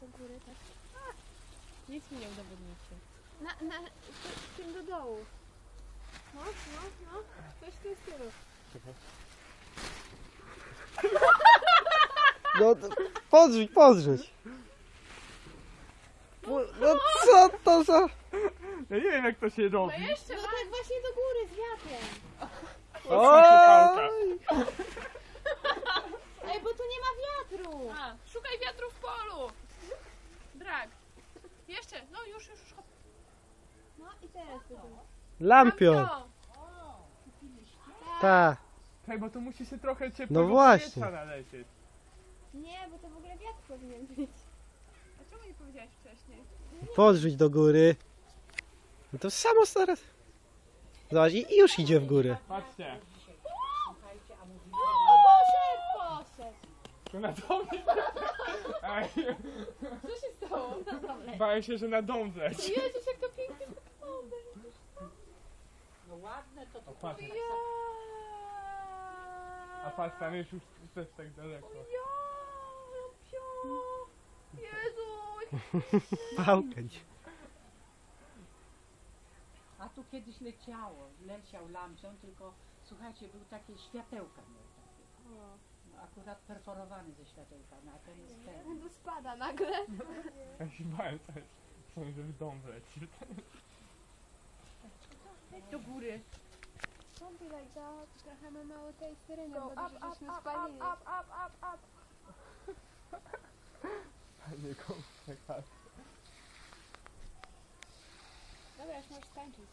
do góry, tak? Nic mi nie udowodnicie. Tym do dołu. No. Coś w tym stylu. No, podrzuć. No co to za... Ja nie wiem jak to się robi. No tak właśnie do góry z wiatrem. Oj! Ej, bo tu nie ma wiatru. A, szukaj wiatru w polu! Drag. Jeszcze, no już, hop. No i teraz do góry. Lampion. Lampio. Ta. Czekaj, bo tu musi się trochę ciepłego No właśnie. powietrza nalecieć. Nie, bo to w ogóle wiatr powinien być. A czemu nie powiedziałaś wcześniej? Podrzuć do góry. No to samo zaraz. Zobacz, i już idzie w górę. Patrzcie. O, poszedł. Tu na dom. Ej, Co się stało? bałem się, że na dom zleci. Jezus, jak to pięknie wygląda. No ładne to O, patrz. A patrz, tam jest już też tak daleko. Jezu. Pałkać. A tu kiedyś leciał lampion, tylko słuchajcie, był takie światełka miał takie. No, akurat perforowany ze światełkami, a ten jest ten. Tu spada nagle. Ja się bałem też, że w dom wleci. Do góry. Don't be like that. Trochę ma mało tej syreny, bo Up, dobrze, up, żeśmy up, spalili. up. Nie komuś. Dobra, już możesz tańczyć.